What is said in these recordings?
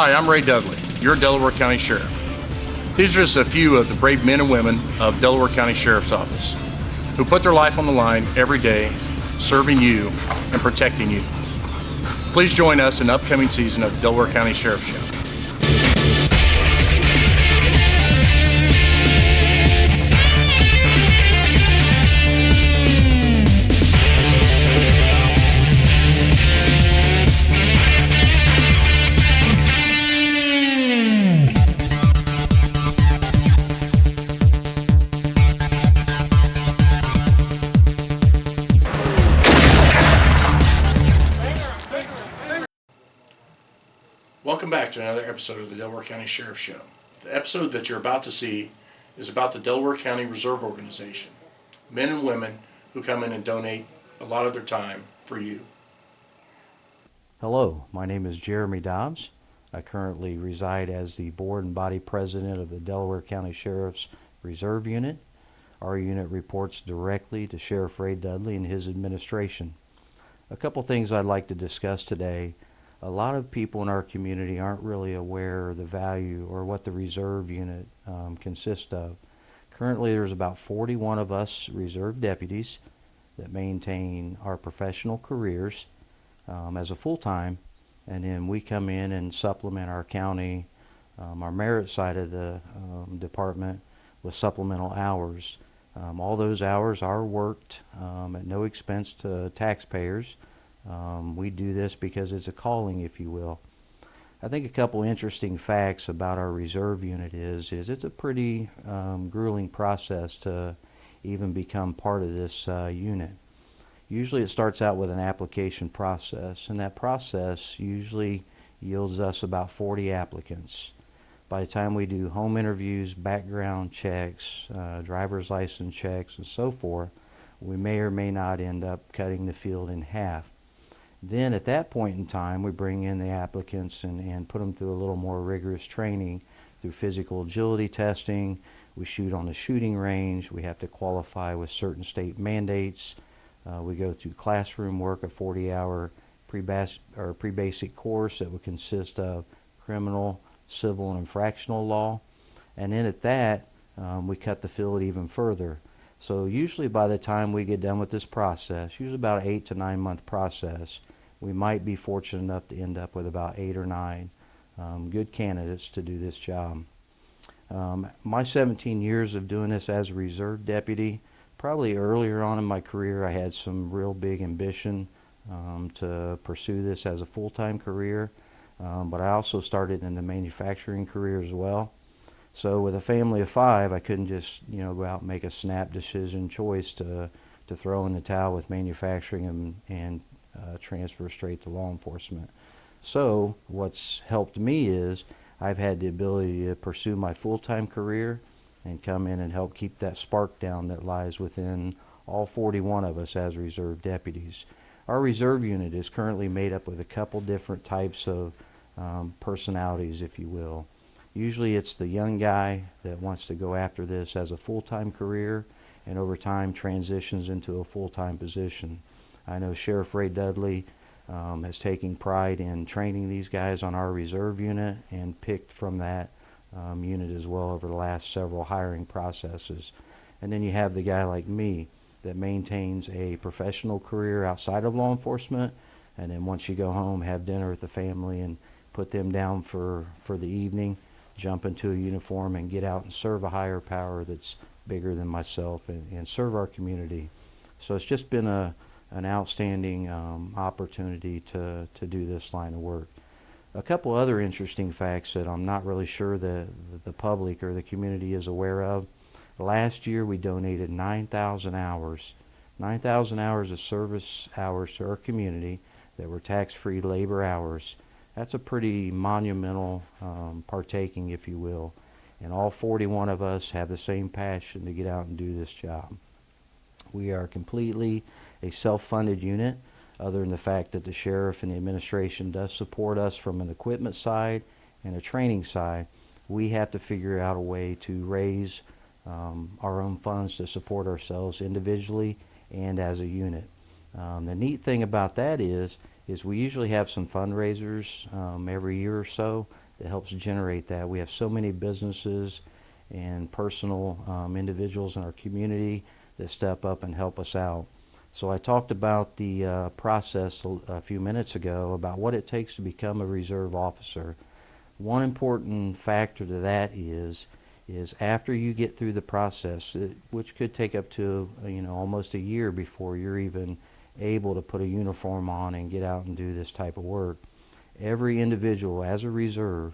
Hi, I'm Ray Dudley, your Delaware County Sheriff. These are just a few of the brave men and women of Delaware County Sheriff's Office who put their life on the line every day, serving you and protecting you. Please join us in the upcoming season of the Delaware County Sheriff's Show. Welcome back to another episode of the Delaware County Sheriff's Show. The episode that you're about to see is about the Delaware County Reserve Organization, men and women who come in and donate a lot of their time for you. Hello, my name is Jeremy Dobbs. I currently reside as the board and body president of the Delaware County Sheriff's Reserve Unit. Our unit reports directly to Sheriff Ray Dudley and his administration. A couple things I'd like to discuss today. A lot of people in our community aren't really aware of the value or what the reserve unit consists of. Currently there's about 41 of us reserve deputies that maintain our professional careers as a full-time, and then we come in and supplement our county, our merit side of the department with supplemental hours. All those hours are worked at no expense to taxpayers. We do this because it's a calling, if you will. I think a couple interesting facts about our reserve unit is it's a pretty grueling process to even become part of this unit. Usually it starts out with an application process, and that process usually yields us about 40 applicants. By the time we do home interviews, background checks, driver's license checks, and so forth, we may or may not end up cutting the field in half. Then at that point in time, we bring in the applicants and put them through a little more rigorous training through physical agility testing. We shoot on the shooting range. We have to qualify with certain state mandates. We go through classroom work, a 40-hour pre-basic course that would consist of criminal, civil, and infractional law. And then at that, we cut the field even further. So usually by the time we get done with this process, usually about an 8 to 9 month process, we might be fortunate enough to end up with about 8 or 9 good candidates to do this job. My 17 years of doing this as a reserve deputy, probably earlier on in my career I had some real big ambition to pursue this as a full-time career, but I also started in the manufacturing career as well. So with a family of 5, I couldn't just go out and make a snap decision choice to throw in the towel with manufacturing and transfer straight to law enforcement. So what's helped me is I've had the ability to pursue my full-time career and come in and help keep that spark down that lies within all 41 of us as reserve deputies. Our reserve unit is currently made up with a couple different types of personalities, if you will. Usually it's the young guy that wants to go after this as a full-time career and over time transitions into a full-time position. I know Sheriff Ray Dudley has taken pride in training these guys on our reserve unit and picked from that unit as well over the last several hiring processes. And then you have the guy like me that maintains a professional career outside of law enforcement, and then once you go home, have dinner with the family and put them down for the evening, jump into a uniform and get out and serve a higher power that's bigger than myself and serve our community. So it's just been an outstanding opportunity to do this line of work. A couple other interesting facts that I'm not really sure the public or the community is aware of. Last year we donated 9,000 hours. 9,000 hours of service hours to our community that were tax-free labor hours. That's a pretty monumental partaking, if you will. And all 41 of us have the same passion to get out and do this job. We are completely a self-funded unit, other than the fact that the sheriff and the administration does support us from an equipment side and a training side. We have to figure out a way to raise our own funds to support ourselves individually and as a unit. The neat thing about that is we usually have some fundraisers every year or so that helps generate that. We have so many businesses and personal individuals in our community that step up and help us out. So I talked about the process a few minutes ago about what it takes to become a reserve officer. One important factor to that is after you get through the process, which could take up to almost a year before you're even able to put a uniform on and get out and do this type of work. Every individual as a reserve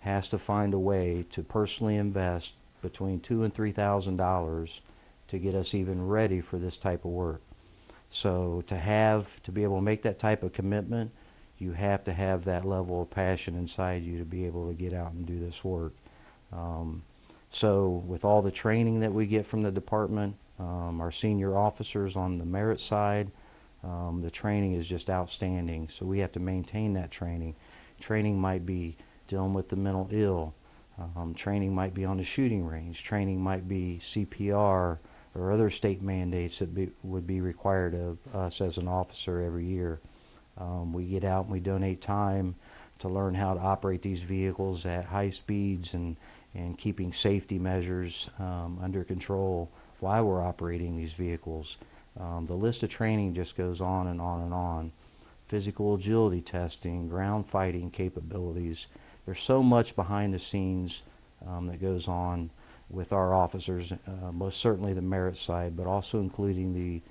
has to find a way to personally invest between $2,000 and $3,000 to get us even ready for this type of work. So to be able to make that type of commitment, you have to have that level of passion inside you to be able to get out and do this work. So with all the training that we get from the department, our senior officers on the merit side, the training is just outstanding. So we have to maintain that training. Training might be dealing with the mental ill. Training might be on the shooting range. Training might be CPR or other state mandates that would be required of us as an officer every year. We get out and we donate time to learn how to operate these vehicles at high speeds and keeping safety measures under control while we're operating these vehicles. The list of training just goes on and on and on. Physical agility testing, ground fighting capabilities. There's so much behind the scenes that goes on with our officers, most certainly the merit side, but also including the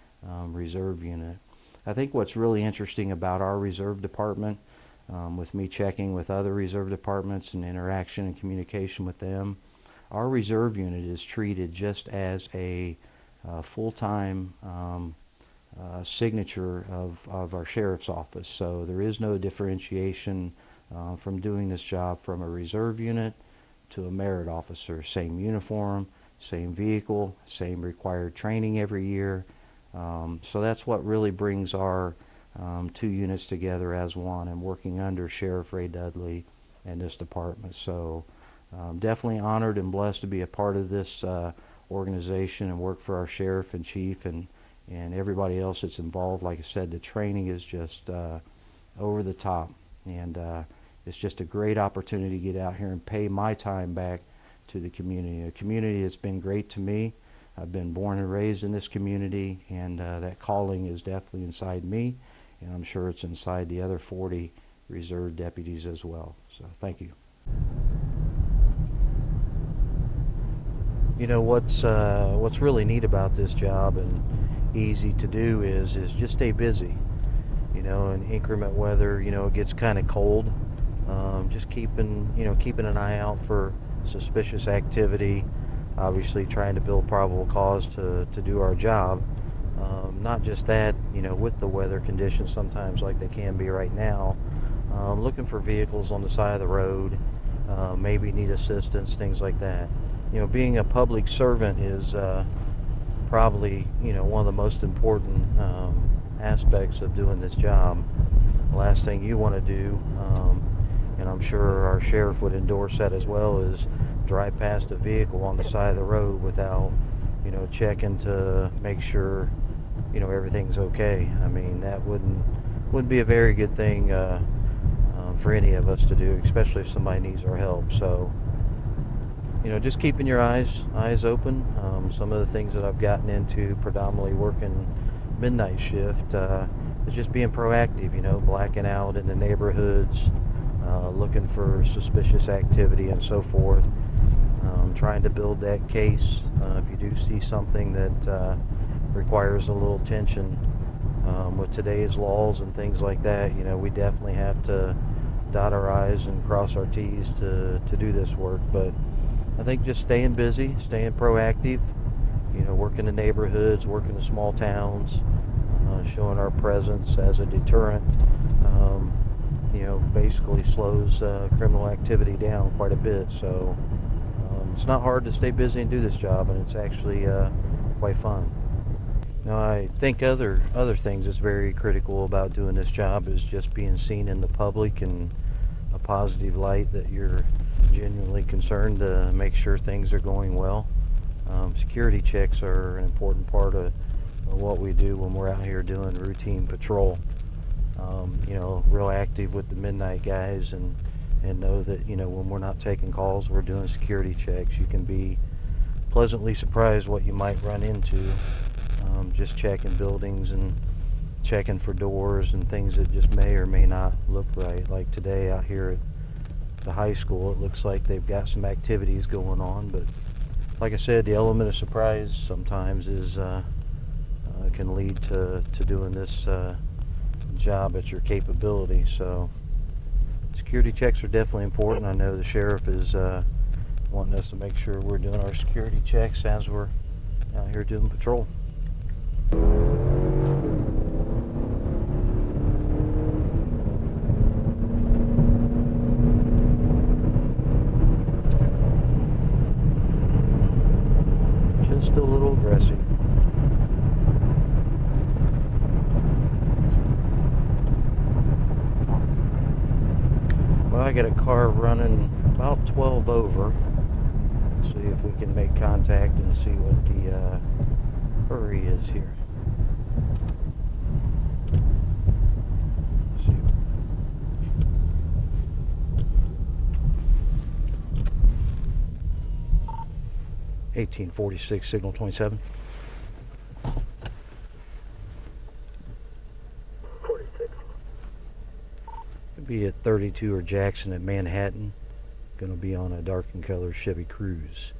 reserve unit. I think what's really interesting about our reserve department, with me checking with other reserve departments and interaction and communication with them, our reserve unit is treated just as a full-time signature of our sheriff's office. So there is no differentiation from doing this job from a reserve unit to a merit officer. Same uniform, same vehicle, same required training every year. So that's what really brings our two units together as one and working under Sheriff Ray Dudley and this department. So definitely honored and blessed to be a part of this organization and work for our sheriff and chief and everybody else that's involved. Like I said, the training is just over the top, and it's just a great opportunity to get out here and pay my time back to the community. A community that's been great to me. I've been born and raised in this community, and that calling is definitely inside me, and I'm sure it's inside the other 40 reserve deputies as well. So thank you. You know, what's really neat about this job and easy to do is just stay busy. You know, in inclement weather, it gets kind of cold. Just keeping an eye out for suspicious activity. Obviously, trying to build probable cause to do our job. Not just that, with the weather conditions sometimes like they can be right now. Looking for vehicles on the side of the road, maybe need assistance, things like that. Being a public servant is probably, one of the most important aspects of doing this job. The last thing you want to do, and I'm sure our sheriff would endorse that as well, is drive past a vehicle on the side of the road without, checking to make sure, everything's okay. I mean, that wouldn't be a very good thing for any of us to do, especially if somebody needs our help. So, just keeping your eyes open. Some of the things that I've gotten into, predominantly working midnight shift, is just being proactive, blacking out in the neighborhoods, looking for suspicious activity and so forth. Trying to build that case. If you do see something that requires a little attention, with today's laws and things like that, we definitely have to dot our I's and cross our T's to do this work. But I think just staying busy, staying proactive, working the neighborhoods, working the small towns, showing our presence as a deterrent, basically slows criminal activity down quite a bit. So it's not hard to stay busy and do this job, and it's actually quite fun. Now, I think other things that's very critical about doing this job is just being seen in the public in a positive light, that you're genuinely concerned to make sure things are going well. Security checks are an important part of what we do when we're out here doing routine patrol. Real active with the midnight guys and and know that, you know, when we're not taking calls, we're doing security checks. You can be pleasantly surprised what you might run into, just checking buildings and checking for doors and things that just may or may not look right. Like today out here at the high school, it looks like they've got some activities going on, but like I said, the element of surprise sometimes is can lead to doing this job at your capability. So security checks are definitely important. I know the sheriff is wanting us to make sure we're doing our security checks as we're out here doing patrol. Just a little aggressive. Well, I got a car running about 12 over. Let's see if we can make contact and see what the hurry is here. Let's see. (1846) signal 27. 46. Could be at 32 or Jackson at Manhattan. Going to be on a dark and color Chevy Cruze.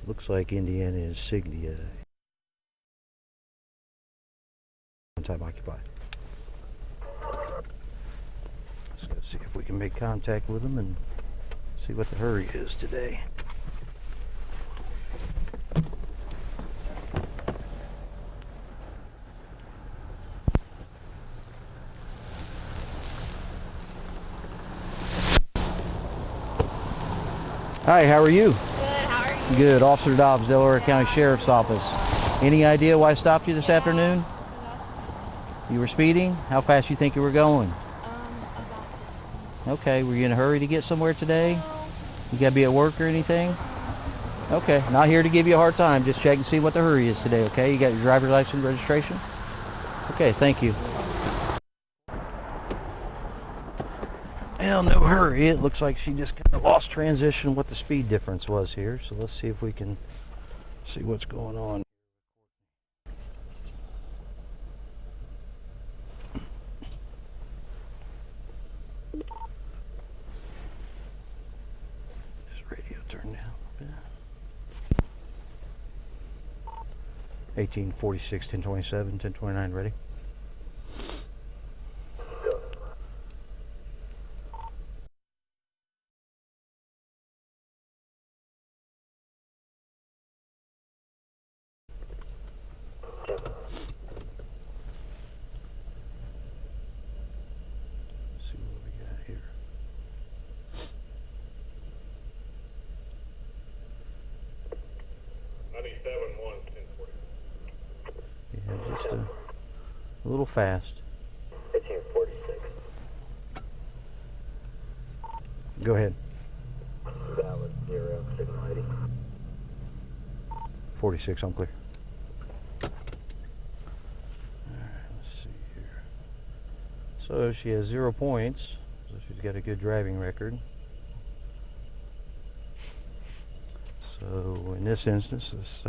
Looks like Indiana insignia. One time occupied. Let's go see if we can make contact with them and see what the hurry is today. Hi, how are you? Good, how are you? Good. Officer Dobbs, Delaware County Sheriff's Office. Any idea why I stopped you this afternoon? You were speeding? How fast you think you were going? About Okay, were you in a hurry to get somewhere today? No. You gotta be at work or anything? Okay, not here to give you a hard time. Just check and see what the hurry is today, okay? You got your driver's license registration? Okay, thank you. Well, no hurry. It looks like she just kind of lost transition what the speed difference was here. So let's see if we can see what's going on. This radio turned down a bit. 1846, 1027, 1029, ready? See what we got here. Yeah, just a little fast. 1846. Go ahead. Valid 0, signal ID. 46, I'm clear. Alright, let's see here. So she has 0 points, so she's got a good driving record. So in this instance, let's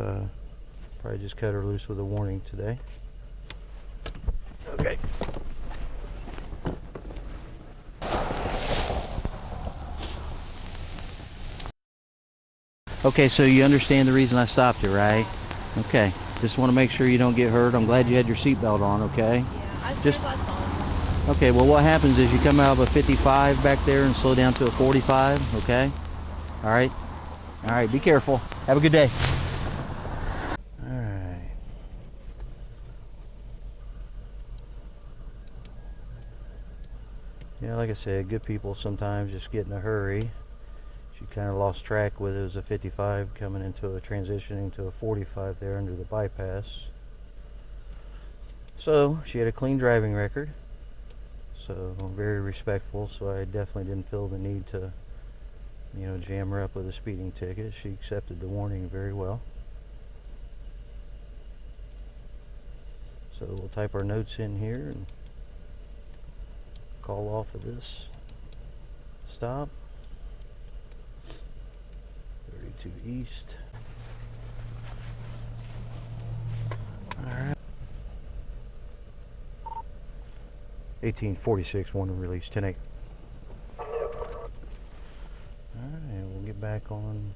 probably just cut her loose with a warning today. Okay. Okay, so you understand the reason I stopped you, right? Okay. Just want to make sure you don't get hurt. I'm glad you had your seatbelt on, okay? Yeah, I Just- think that's all. Okay, well what happens is you come out of a 55 back there and slow down to a 45, okay? Alright? Alright, be careful. Have a good day. Alright. Yeah, like I said, good people sometimes just get in a hurry. She kind of lost track with it. It was a 55 coming into a transitioning to a 45 there under the bypass. So she had a clean driving record. So very respectful. So I definitely didn't feel the need to, you know, jam her up with a speeding ticket. She accepted the warning very well. So we'll type our notes in here and call off of this stop. 32 east. Alright. 1846, one to release, 10-8. Alright, we'll get back on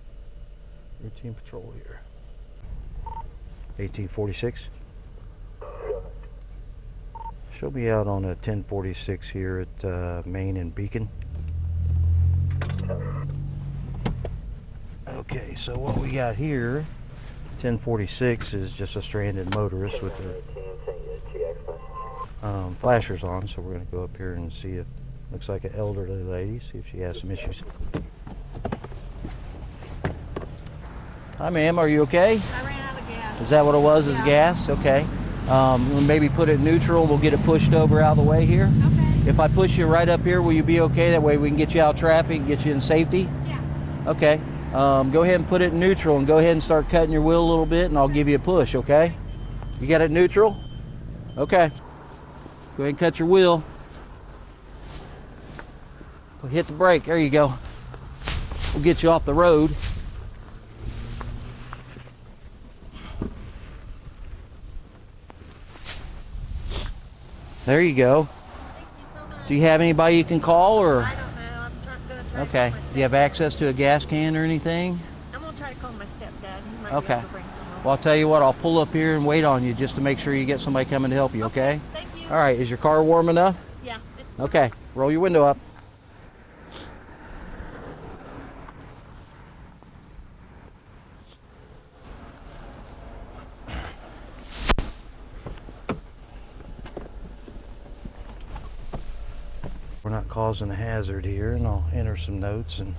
routine patrol here. 1846. She'll be out on a 1046 here at Main and Beacon. Okay, so what we got here, 1046 is just a stranded motorist with the flashers on, so we're going to go up here and see if, looks like an elderly lady, see if she has some issues. Hi ma'am, are you okay? I ran out of gas. Is that what it was, is Yeah. gas? Okay. We'll maybe put it neutral, we'll get it pushed over out of the way here. Okay. If I push you right up here, will you be okay? That way we can get you out of traffic, get you in safety? Yeah. Okay. Go ahead and put it in neutral and go ahead and start cutting your wheel a little bit and I'll give you a push, okay? You got it neutral? Okay. Go ahead and cut your wheel. Hit the brake, there you go. We'll get you off the road. There you go. Thank you so much. Do you have anybody you can call or? I don't know. I'm gonna try Okay. to call my Do you have access to a gas can or anything? I'm gonna try to call my stepdad. He might Okay. be able to bring someone. Well, I'll tell you what, I'll pull up here and wait on you just to make sure you get somebody coming to help you, okay? Thank you. All right, is your car warm enough? Yeah. Okay, roll your window up. We're not causing a hazard here, and I'll enter some notes. And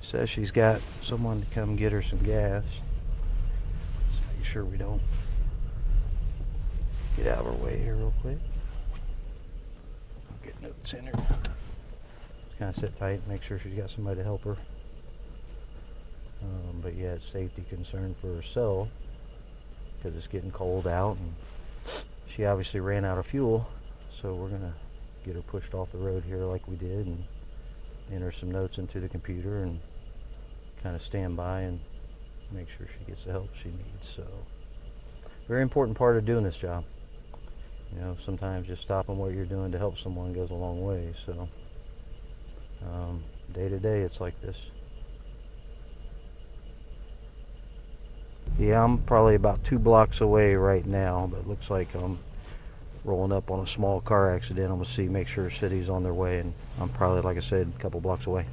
says she's got someone to come get her some gas. Let's make sure we don't get out of her way here real quick. I'll get notes in her. Just kind of sit tight, make sure she's got somebody to help her. But yeah, it's safety concern for herself because it's getting cold out, and she obviously ran out of fuel. So we're gonna get her pushed off the road here like we did and enter some notes into the computer and kind of stand by and make sure she gets the help she needs. So very important part of doing this job. You know, sometimes just stopping what you're doing to help someone goes a long way. So day to day it's like this. Yeah, I'm probably about 2 blocks away right now, but it looks like I'm rolling up on a small car accident. I'm gonna see, make sure city's on their way, and I'm probably, like I said, a couple blocks away.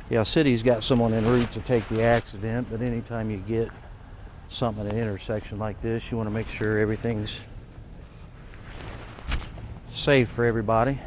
Yeah, city's got someone en route to take the accident, but anytime you get something at an intersection like this, you want to make sure everything's safe for everybody.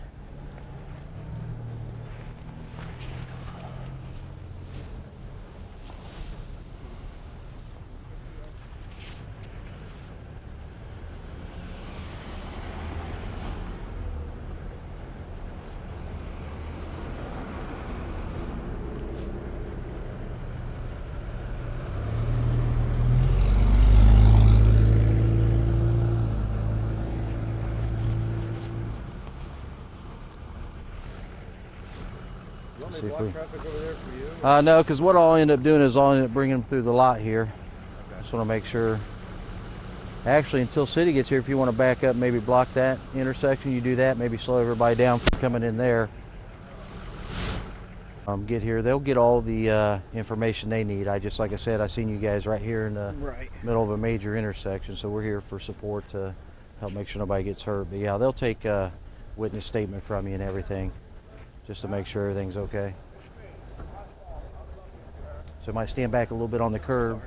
See if we- Traffic over there for you? No, because what I'll end up doing is I'll end up bringing them through the lot here. Just want to make sure. Actually, until city gets here, if you want to back up, maybe block that intersection, you do that. Maybe slow everybody down from coming in there. Get here, they'll get all the information they need. Like I said, I seen you guys right here in the middle of a major intersection, so we're here for support to help make sure nobody gets hurt. But yeah, they'll take a witness statement from you and everything, just to make sure everything's okay. So I might stand back a little bit on the curb.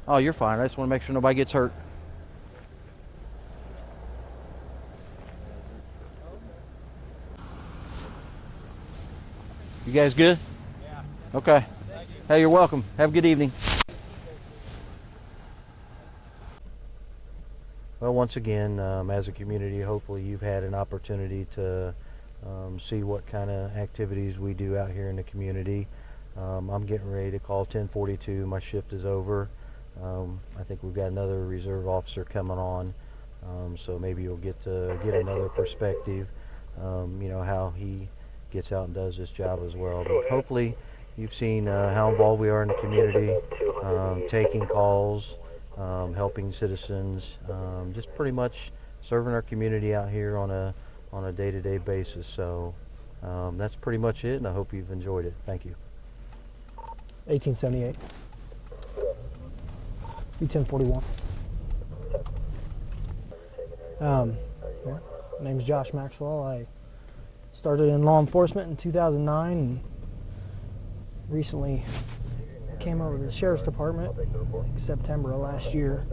Oh, you're fine. I just want to make sure nobody gets hurt. You guys good? Yeah. Okay. Hey, you're welcome. Have a good evening. Well, once again, as a community, hopefully you've had an opportunity to see what kind of activities we do out here in the community. I'm getting ready to call 1042. My shift is over. I think we've got another reserve officer coming on, so maybe you'll get to get another perspective. You know, how he gets out and does this job as well. But hopefully you've seen how involved we are in the community, taking calls, helping citizens, just pretty much serving our community out here on a day-to-day basis. So that's pretty much it, and I hope you've enjoyed it. Thank you. 1878. B1041. Yeah. My name's Josh Maxwell. I started in law enforcement in 2009 and recently came over to the Sheriff's Department in September of last year.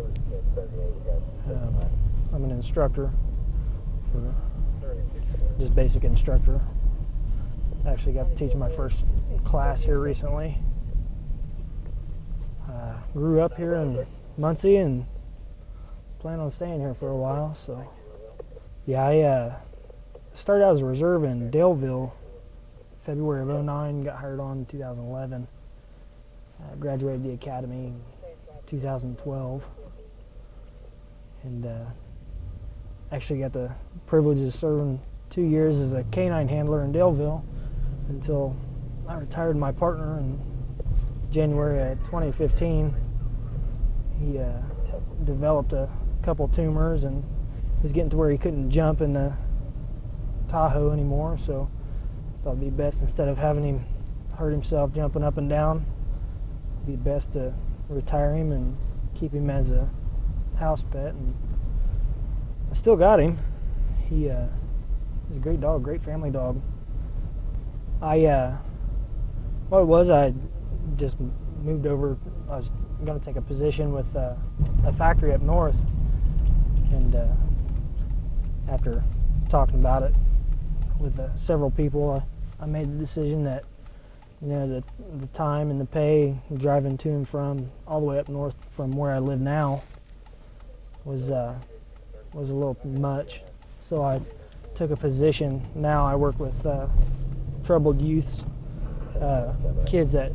I'm an instructor, just basic instructor. Actually got to teach my first class here recently. Grew up here in Muncie and plan on staying here for a while. So yeah, I started out as a reserve in Daleville, February of '09, got hired on in 2011. Graduated the academy in 2012, and actually got the privilege of serving 2 years as a canine handler in Daleville until I retired my partner in January of 2015. He developed a couple tumors and was getting to where he couldn't jump in the Tahoe anymore, so I thought it'd be best, instead of having him hurt himself jumping up and down, it'd be best to retire him and keep him as a house pet. And I still got him. He's a great dog, great family dog. I just moved over. I was going to take a position with a factory up north, and after talking about it with several people, I made the decision that, you know, the time and the pay driving to and from all the way up north from where I live now was a little much. So I took a position. Now I work with troubled youths, kids that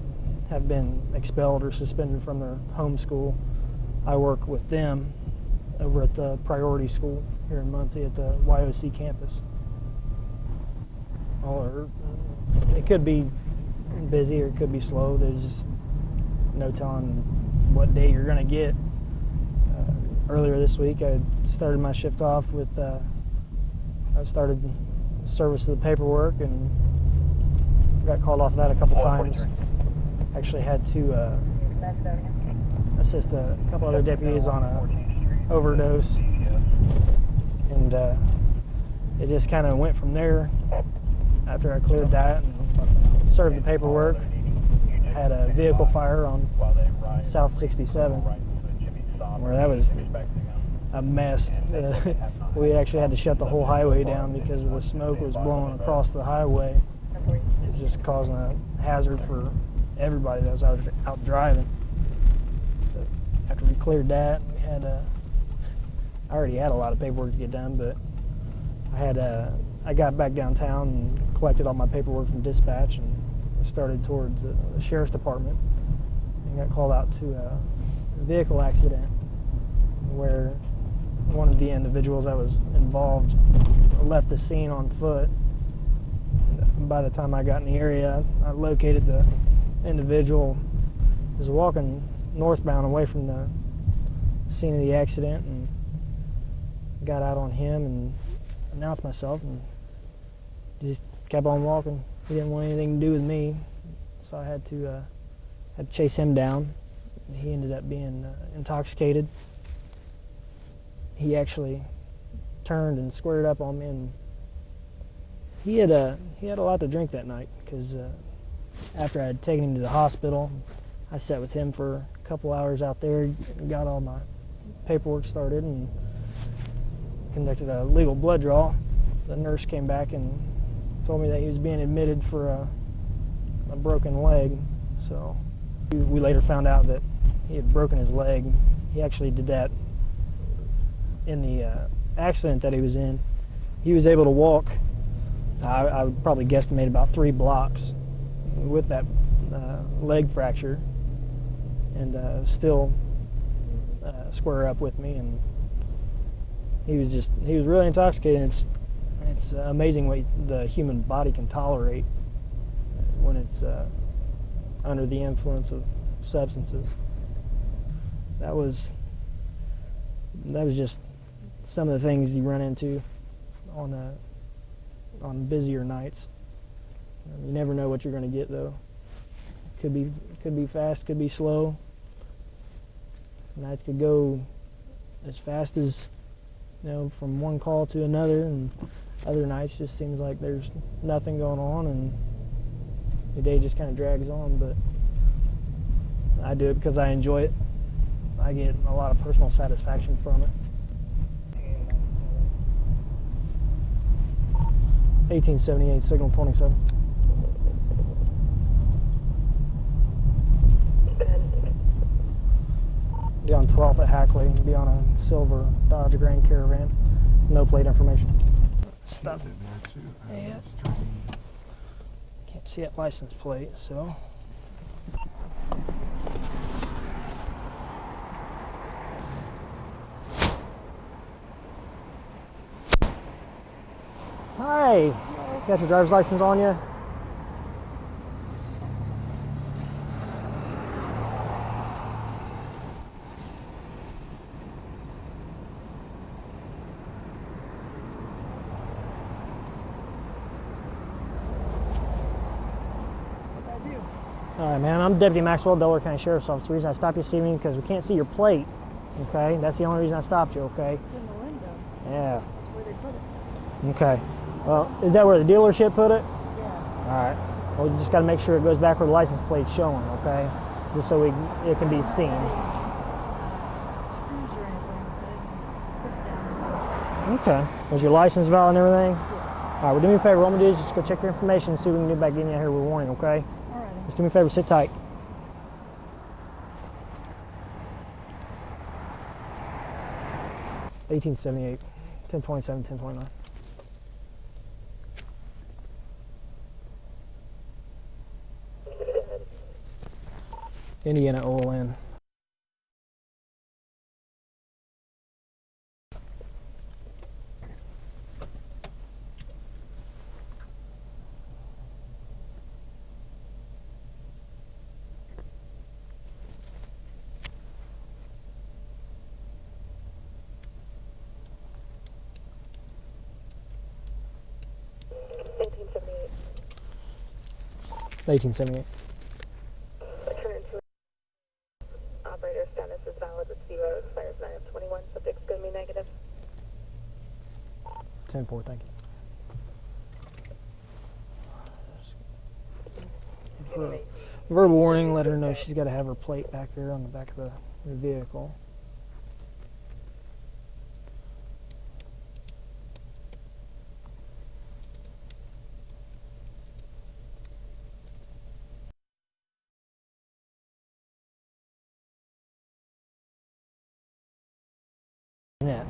have been expelled or suspended from their home school. I work with them over at the Priority School here in Muncie at the YOC campus. It could be busy or it could be slow. There's just no telling what day you're going to get. Earlier this week, I started my shift off with, I started service of the paperwork and got called off that a couple times. Actually had to assist a couple other deputies on a overdose, and it just kind of went from there. After I cleared that and served the paperwork, had a vehicle fire on South 67, where that was a mess. We actually had to shut the whole highway down because the smoke was blowing across the highway. It was just causing a hazard for everybody that was out driving. So after we cleared that, we had I already had a lot of paperwork to get done, but I got back downtown and collected all my paperwork from dispatch and started towards the Sheriff's Department, and got called out to a vehicle accident where one of the individuals that was involved left the scene on foot. By the time I got in the area, I located the individual who was walking northbound away from the scene of the accident, and got out on him and announced myself and just kept on walking. He didn't want anything to do with me, so I had to chase him down. He ended up being intoxicated. He actually turned and squared up on me, and he had a lot to drink that night, because after I had taken him to the hospital, I sat with him for a couple hours out there, got all my paperwork started, and conducted a legal blood draw. The nurse came back and told me that he was being admitted for a broken leg. So we later found out that he had broken his leg. He actually did that in the accident that he was in. He was able to walk, I would probably guesstimate, about 3 blocks with that leg fracture, and still square up with me. And he was really intoxicated. It's amazing what the human body can tolerate when it's under the influence of substances. That was just some of the things you run into on busier nights. You never know what you're going to get, though. Could be fast, could be slow. Nights could go as fast as, from one call to another, and other nights just seems like there's nothing going on and the day just kind of drags on. But I do it because I enjoy it. I get a lot of personal satisfaction from it. 1878, signal 27. Be on 12th at Hackley, be on a silver Dodge Grand Caravan. No plate information. Stop. Yeah. Can't see that license plate, so. Hi. Got your driver's license on you? All right, man, I'm Deputy Maxwell, Delaware County Sheriff's Office. The reason I stopped you this evening because we can't see your plate, okay? That's the only reason I stopped you, okay? It's in the window. Yeah. That's where they put it. Okay. Well, is that where the dealership put it? Yes. All right. Well, you just got to make sure it goes back where the license plate's showing, okay? Just so it can be seen. Screws or anything, so they can put it down. Okay. Was your license valid and everything? Yes. All right, well, do me a favor. What I'm going to do is just go check your information and see what we can do about getting you out here with a warning, okay? All right. Just do me a favor. Sit tight. $18.78, 1027, 1029. Indiana OLN. $18.78. Return to operator status is valid with zero, expires 9 of 21. Subject's going to be negative. 10-4, thank you. Verbal warning, let her know she's got to have her plate back there on the back of the vehicle.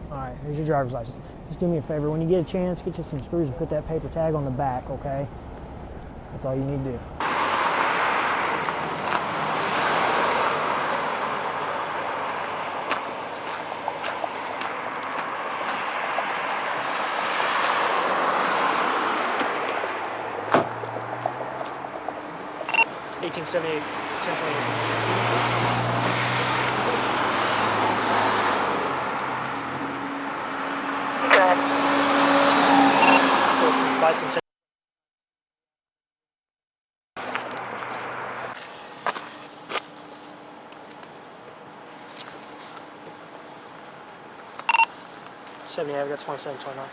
All right, here's your driver's license. Just do me a favor. When you get a chance, get you some screws and put that paper tag on the back, okay? That's all you need to do. $18.78, 1028. License. I've got 27, 29.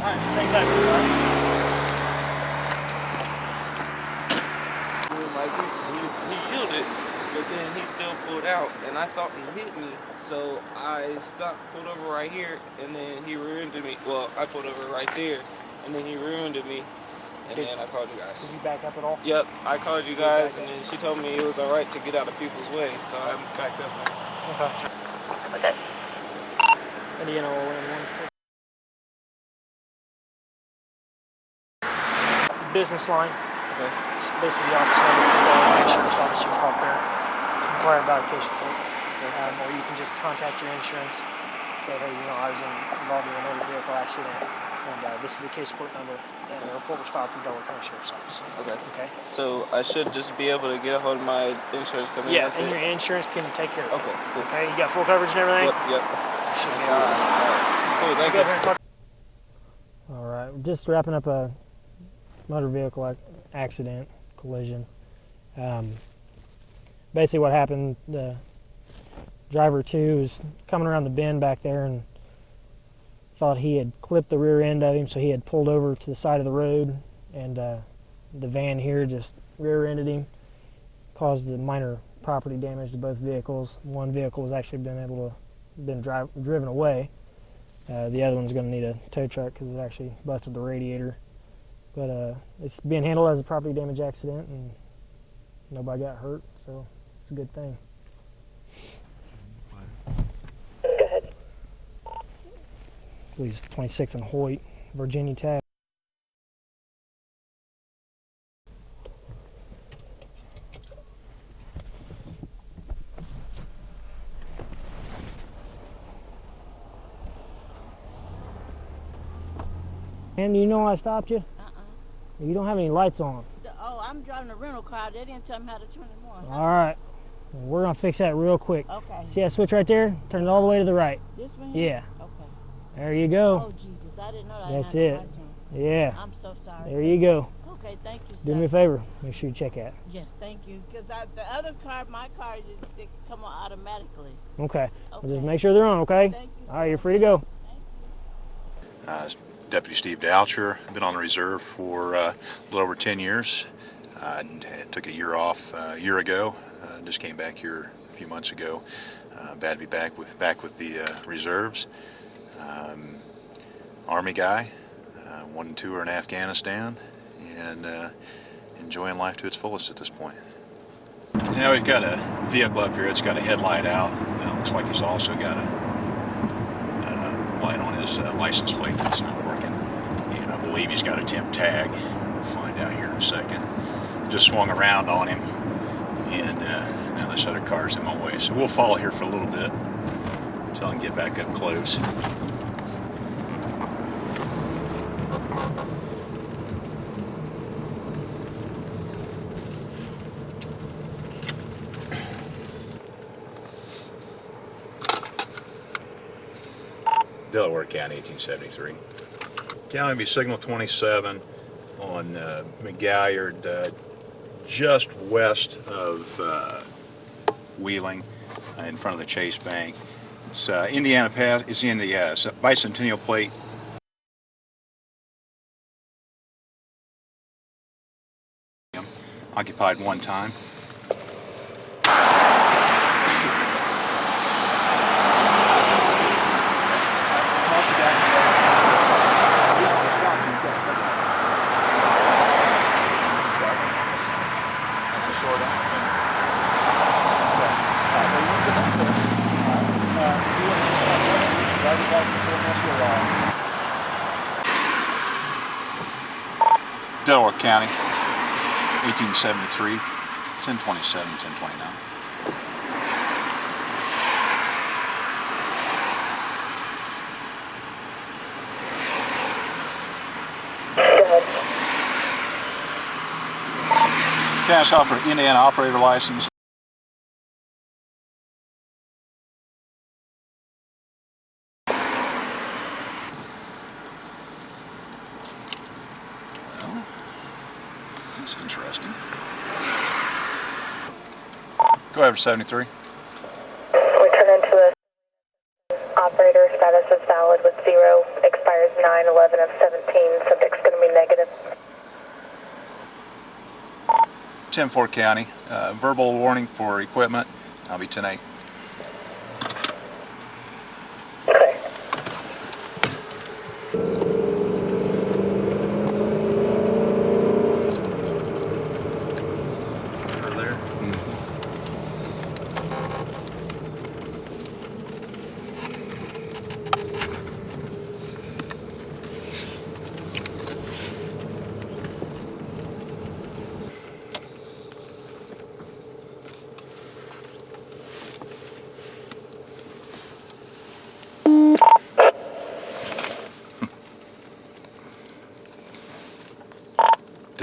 Alright, same time for you, right? Like he yielded, but then he still pulled out, and I thought he hit me, so I stopped, pulled over right here, and then he rear-ended me. Well, I pulled over right there, and then he rear-ended me, and then I called you guys. Did you back up at all? Yep, I called you guys, and then she told me it was all right to get out of people's way, so I backed up. Okay. Indiana will win 1-6. Business line. Okay. It's basically the office number for the sheriff's office. You can park there, inquire about a case report, or you can just contact your insurance. Say, hey, I was involved in a motor vehicle accident, and this is the case report number, and the report was filed through Delaware County Sheriff's Office. Okay. Okay. So I should just be able to get a hold of my insurance company. Yeah, and your insurance can take care of it. Okay. Cool. Okay, you got full coverage and everything. Yep. You should be All all right. right. Cool. Thank you. All right, we're just wrapping up a motor vehicle accident, collision. Basically what happened, the driver 2 was coming around the bend back there and thought he had clipped the rear end of him, so he had pulled over to the side of the road, and the van here just rear-ended him, caused the minor property damage to both vehicles. One vehicle was actually been driven away. The other one's going to need a tow truck because it actually busted the radiator. But it's being handled as a property damage accident, and nobody got hurt, so it's a good thing. Go ahead. I believe it's 26th and Hoyt, Virginia Tech. And you know why I stopped you? You don't have any lights on. Oh, I'm driving a rental car. They didn't tell me how to turn them on. All right. We're going to fix that real quick. Okay. See that switch right there? Turn it all the way to the right. This one? Yeah. Okay. There you go. Oh, Jesus. I didn't know that. That's it. Yeah. I'm so sorry. There you go. Okay, thank you, sir. Do me a favor. Make sure you check that. Yes, thank you. Because the other car, my car, they come on automatically. Okay. Well, Okay. just make sure they're on, okay? Thank you. All right, you're free to go. Deputy Steve Doucher. I've been on the reserve for a little over 10 years. I took a year off a year ago. Just came back here a few months ago. Glad to be back with the reserves. Army guy. One tour in Afghanistan, and enjoying life to its fullest at this point. Now we've got a vehicle up here. It's got a headlight out. Looks like he's also got a light on his license plate that's not working. And I believe he's got a temp tag. We'll find out here in a second. Just swung around on him, and now this other car's in my way. So we'll follow here for a little bit until I can get back up close. Delaware County, 1873. County be signal 27 on McGalliard, just west of Wheeling, in front of the Chase Bank. It's Indiana Pass. It's in the bicentennial plate. Occupied one time. Delaware County, 1873, 1027, 1029. Cash offer Indiana operator license. Well, that's interesting. Go ahead for 73. Return into the operator status is valid with 0. Expires 9/11 of 17. Subject's going to be negative. 10-4 County. Verbal warning for equipment. I'll be 10-8. Okay.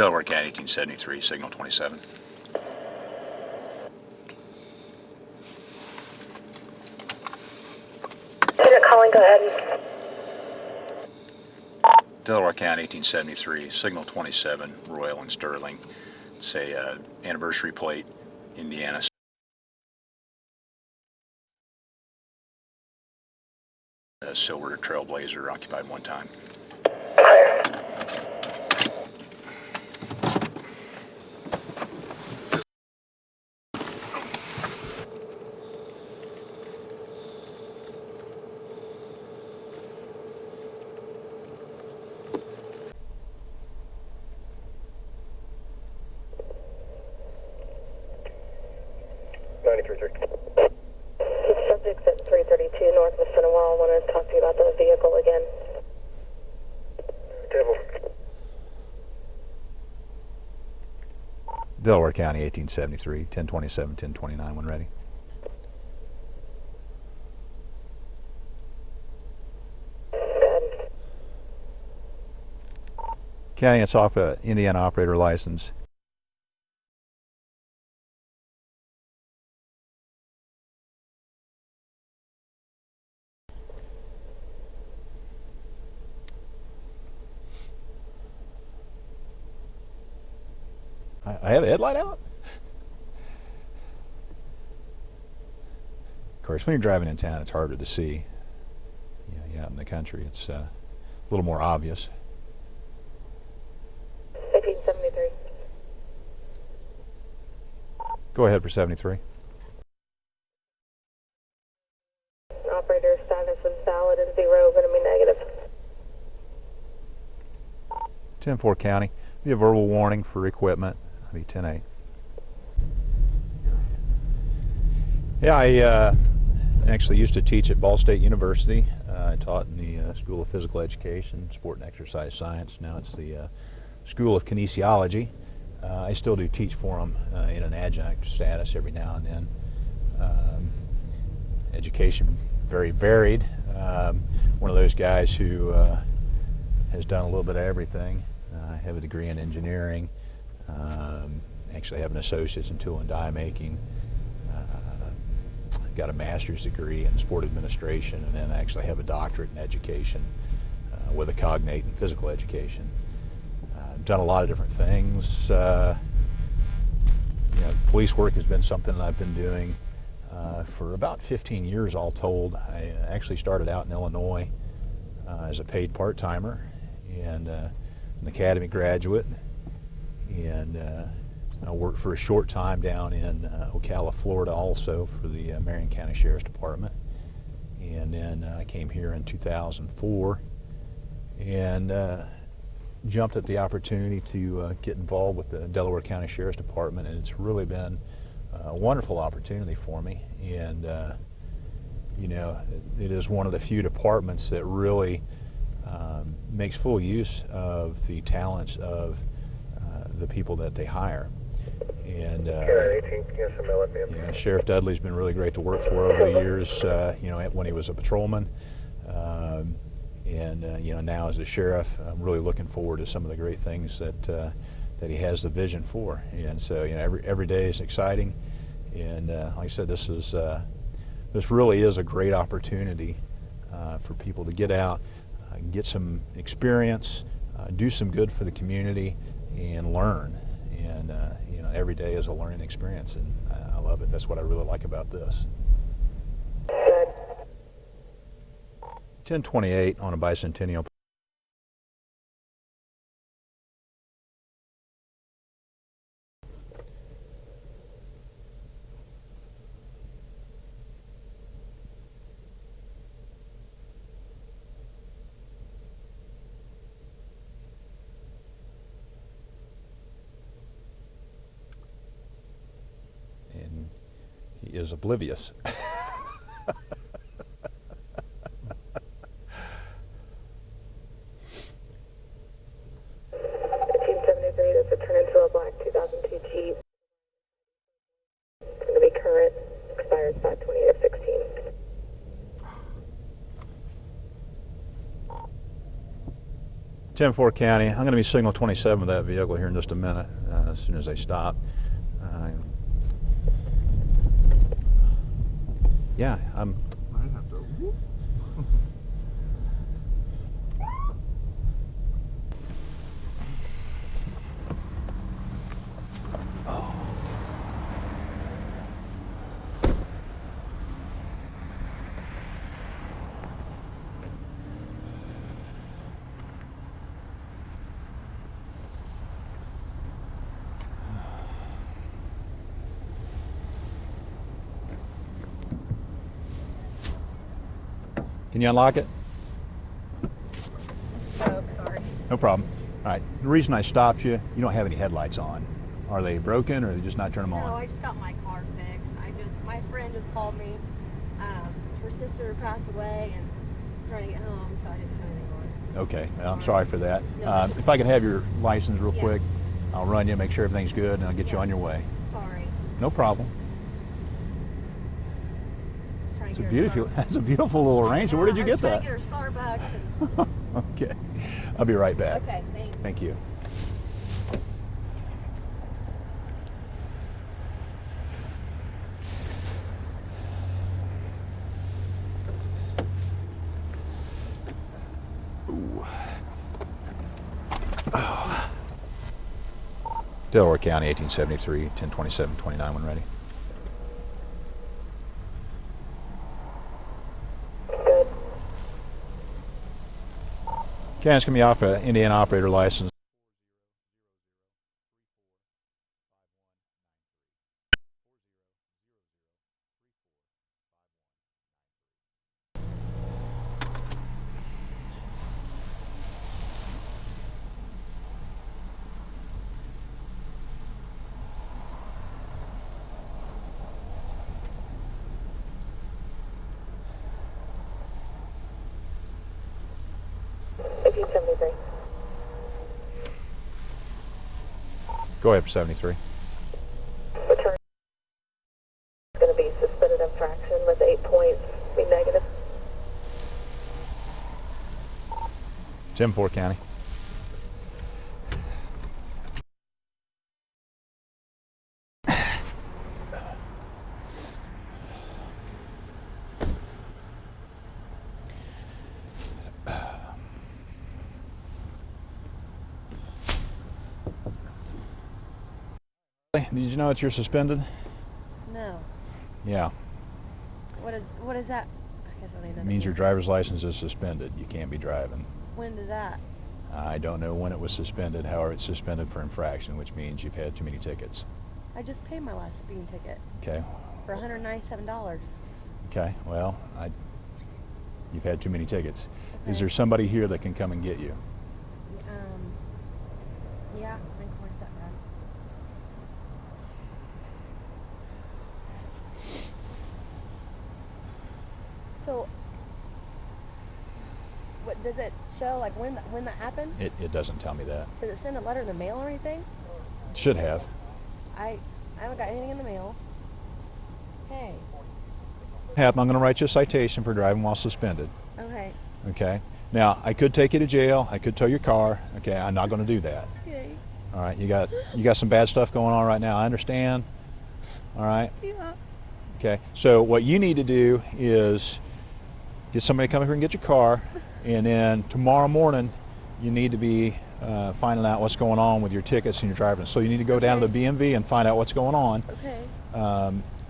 Delaware County 1873, signal 27. Lieutenant calling, go ahead. Delaware County 1873, signal 27, Royal and Sterling. Say anniversary plate, Indiana. Silver Trailblazer occupied one time. Clear. Subjects at 332 North Macinawa. I want to talk to you about the vehicle again. Delaware County 1873, 1027, 1029 when ready. County, it's off a Indiana operator license. I have a headlight out? Of course, when you're driving in town, it's harder to see. Yeah, out in the country, it's a little more obvious. 1873. Go ahead for 73. Operator status is valid and 0, going to be negative. 10-4 County. Be a verbal warning for equipment. That'll be 10-8. Yeah, I actually used to teach at Ball State University. I taught in the School of Physical Education, Sport and Exercise Science. Now it's the School of Kinesiology. I still do teach for them in an adjunct status every now and then. Education very varied. One of those guys who has done a little bit of everything. I have a degree in engineering. Actually have an associate's in tool and die making. Got a master's degree in sport administration, and then actually have a doctorate in education with a cognate in physical education. Done a lot of different things. Police work has been something that I've been doing for about 15 years all told. I actually started out in Illinois as a paid part-timer and an academy graduate, and I worked for a short time down in Ocala, Florida also for the Marion County Sheriff's Department, and then I came here in 2004 and jumped at the opportunity to get involved with the Delaware County Sheriff's Department, and it's really been a wonderful opportunity for me. And it is one of the few departments that really makes full use of the talents of the people that they hire. And Sheriff Dudley's been really great to work for over the years. When he was a patrolman, now as a sheriff, I'm really looking forward to some of the great things that he has the vision for. And so, every day is exciting. And like I said, this really is a great opportunity for people to get out, get some experience, do some good for the community, and learn. And every day is a learning experience, and I love it. That's what I really like about this. 1028 on a bicentennial. And he is oblivious. 1873, that's a turn into a black 2002 Jeep. It's going to be current, expires 5/28 of 16. 10-4 County. I'm going to be signal 27 with that vehicle here in just a minute, as soon as they stop. Yeah, I'm. I have to. Can you unlock it? Oh, sorry. No problem. All right. The reason I stopped you, you don't have any headlights on. Are they broken, or are they just not turn them No, on? I just got my car fixed. My friend just called me. Her sister passed away and trying to get home, so I didn't turn anything on. Okay. Well, I'm sorry for that. No. If I could have your license real Yeah. quick, I'll run you, make sure everything's good, and I'll get you on your way. Sorry. No problem. Trying It's to a get her beautiful, Starbucks. that's a beautiful little arrangement. Where did you get I that? was trying to get her Starbucks. Okay. I'll be right back. Okay, thanks. Thank you. Ooh. Oh. Delaware County, 1873, 1027, 29 when ready. Good. Can's coming off an Indiana operator license. Go ahead for 73. Return is going to be suspended infraction with 8 points. Be negative. 10-4 County. Did you know that you're suspended? No. Yeah. What is that? I guess I need to It means your driver's license is suspended. You can't be driving. When did that? I don't know when it was suspended. However, it's suspended for infraction, which means you've had too many tickets. I just paid my last speeding ticket Okay. for $197. Okay. Well, you've had too many tickets. Okay. Is there somebody here that can come and get you? Yeah, I think we're that bad. So, what does it show? Like when that happened? It doesn't tell me that. Does it send a letter in the mail or anything? It should have. I haven't got anything in the mail. Okay. I'm going to write you a citation for driving while suspended. Okay. Okay. Now, I could take you to jail. I could tow your car. Okay. I'm not going to do that. Okay. All right. You got some bad stuff going on right now. I understand. All right. Yeah. Okay. So what you need to do is get somebody to come here and get your car, and then tomorrow morning you need to be finding out what's going on with your tickets and your driving. So you need to go down to the BMV and find out what's going on. Okay.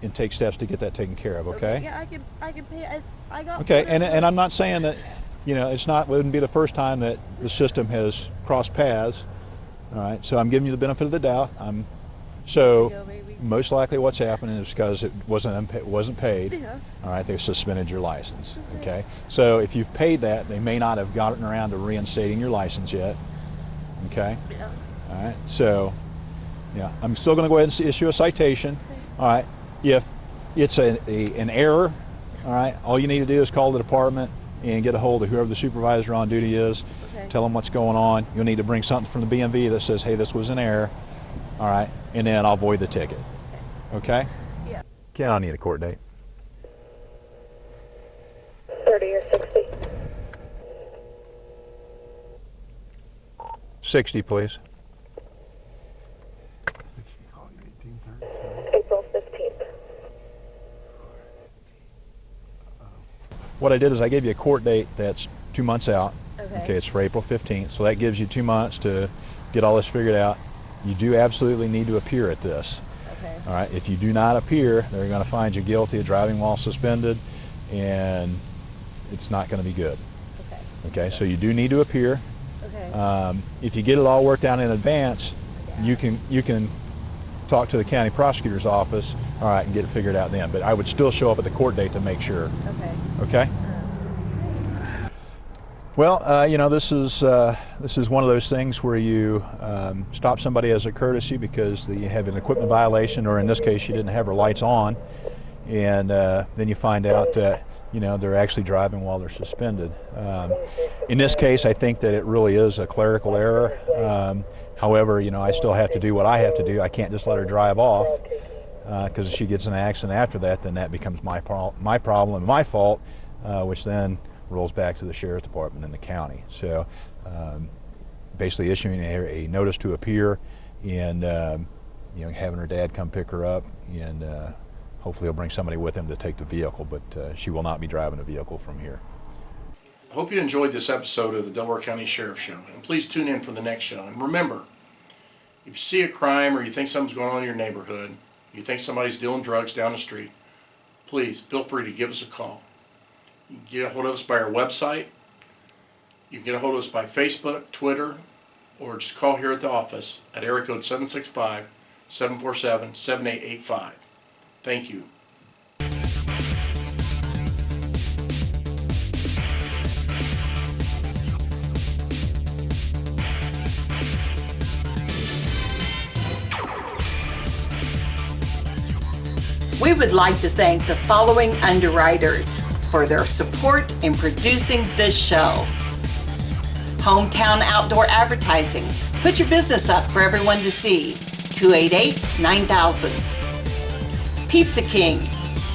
And take steps to get that taken care of. Okay. Yeah, I can pay. I got. Okay. And I'm not saying that, wouldn't be the first time that the system has crossed paths. All right. So I'm giving you the benefit of the doubt. Most likely what's happening is because it wasn't paid. Yeah. All right, they've suspended your license. Okay. So if you've paid that, they may not have gotten around to reinstating your license yet. Okay. Yeah. All right. So, yeah, I'm still going to go ahead and issue a citation. All right. If it's an error, all right, all you need to do is call the department and get a hold of whoever the supervisor on duty is. Okay. Tell them what's going on. You'll need to bring something from the BMV that says, hey, this was an error. All right. And then I'll void the ticket. Okay? Yeah. Ken, I need a court date. 30 or 60. 60, please. April 15th. What I did is I gave you a court date that's 2 months out. Okay. It's for April 15th, so that gives you 2 months to get all this figured out. You do absolutely need to appear at this. Okay. All right, if you do not appear, they're going to find you guilty of driving while suspended, and it's not going to be good. Okay. Okay, so you do need to appear. Okay. If you get it all worked out in advance, you can talk to the county prosecutor's office, all right, and get it figured out then. But I would still show up at the court date to make sure. Okay. Okay. Well, you know, this is one of those things where you stop somebody as a courtesy because you have an equipment violation, or in this case, she didn't have her lights on, and then you find out that, you know, they're actually driving while they're suspended. In this case, I think that it really is a clerical error. However, you know, I still have to do what I have to do. I can't just let her drive off, because if she gets in an accident after that, then that becomes my problem and my fault, which then rolls back to the sheriff's department and the county. So basically issuing a notice to appear, and you know, having her dad come pick her up, and hopefully he'll bring somebody with him to take the vehicle, but she will not be driving a vehicle from here. I hope you enjoyed this episode of the Delaware County Sheriff's Show, and please tune in for the next show. And remember, if you see a crime or you think something's going on in your neighborhood, you think somebody's dealing drugs down the street, please feel free to give us a call. You can get a hold of us by our website. You can get a hold of us by Facebook, Twitter, or just call here at the office at area code 765-747-7885. Thank you. We would like to thank the following underwriters for their support in producing this show. Hometown Outdoor Advertising. Put your business up for everyone to see. 288-9000. Pizza King.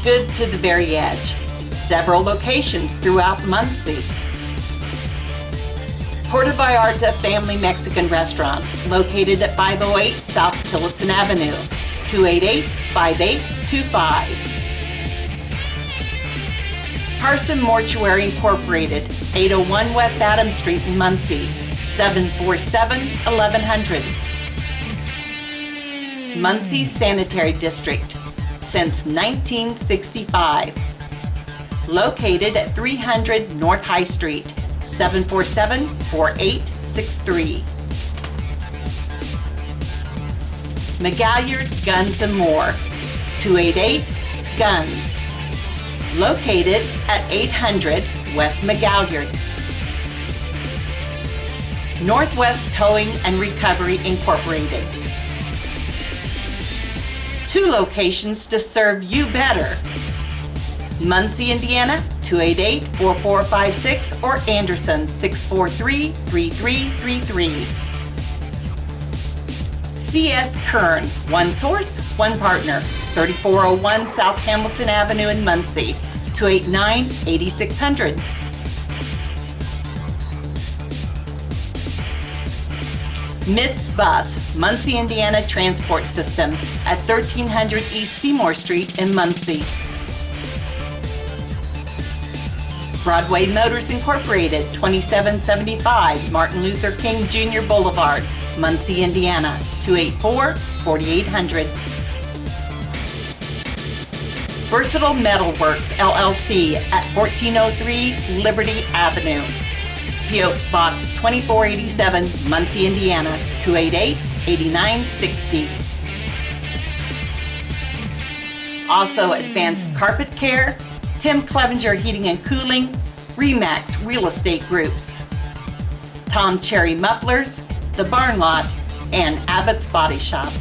Good to the very edge. Several locations throughout Muncie. Puerto Vallarta Family Mexican Restaurants, located at 508 South Tillotson Avenue. 288-5825. Carson Mortuary Incorporated, 801 West Adams Street in Muncie, 747-1100. Muncie Sanitary District, since 1965. Located at 300 North High Street, 747-4863. McGalliard Guns and More, 288-GUNS. Located at 800 West McGalliard. Northwest Towing and Recovery Incorporated. 2 locations to serve you better. Muncie, Indiana, 288-4456 or Anderson, 643-3333. C.S. Kern, one source, one partner, 3401 South Hamilton Avenue in Muncie, 289-8600. Mitz Bus, Muncie, Indiana Transport System at 1300 East Seymour Street in Muncie. Broadway Motors Incorporated, 2775 Martin Luther King Jr. Boulevard, Muncie, Indiana, 284-4800. Versatile Metalworks, LLC at 1403 Liberty Avenue. P.O. Box 2487, Muncie, Indiana, 288-8960. Also Advanced Carpet Care, Tim Clevenger Heating and Cooling, Remax Real Estate Groups, Tom Cherry Mufflers, The Barn Lot, and Abbott's Body Shop.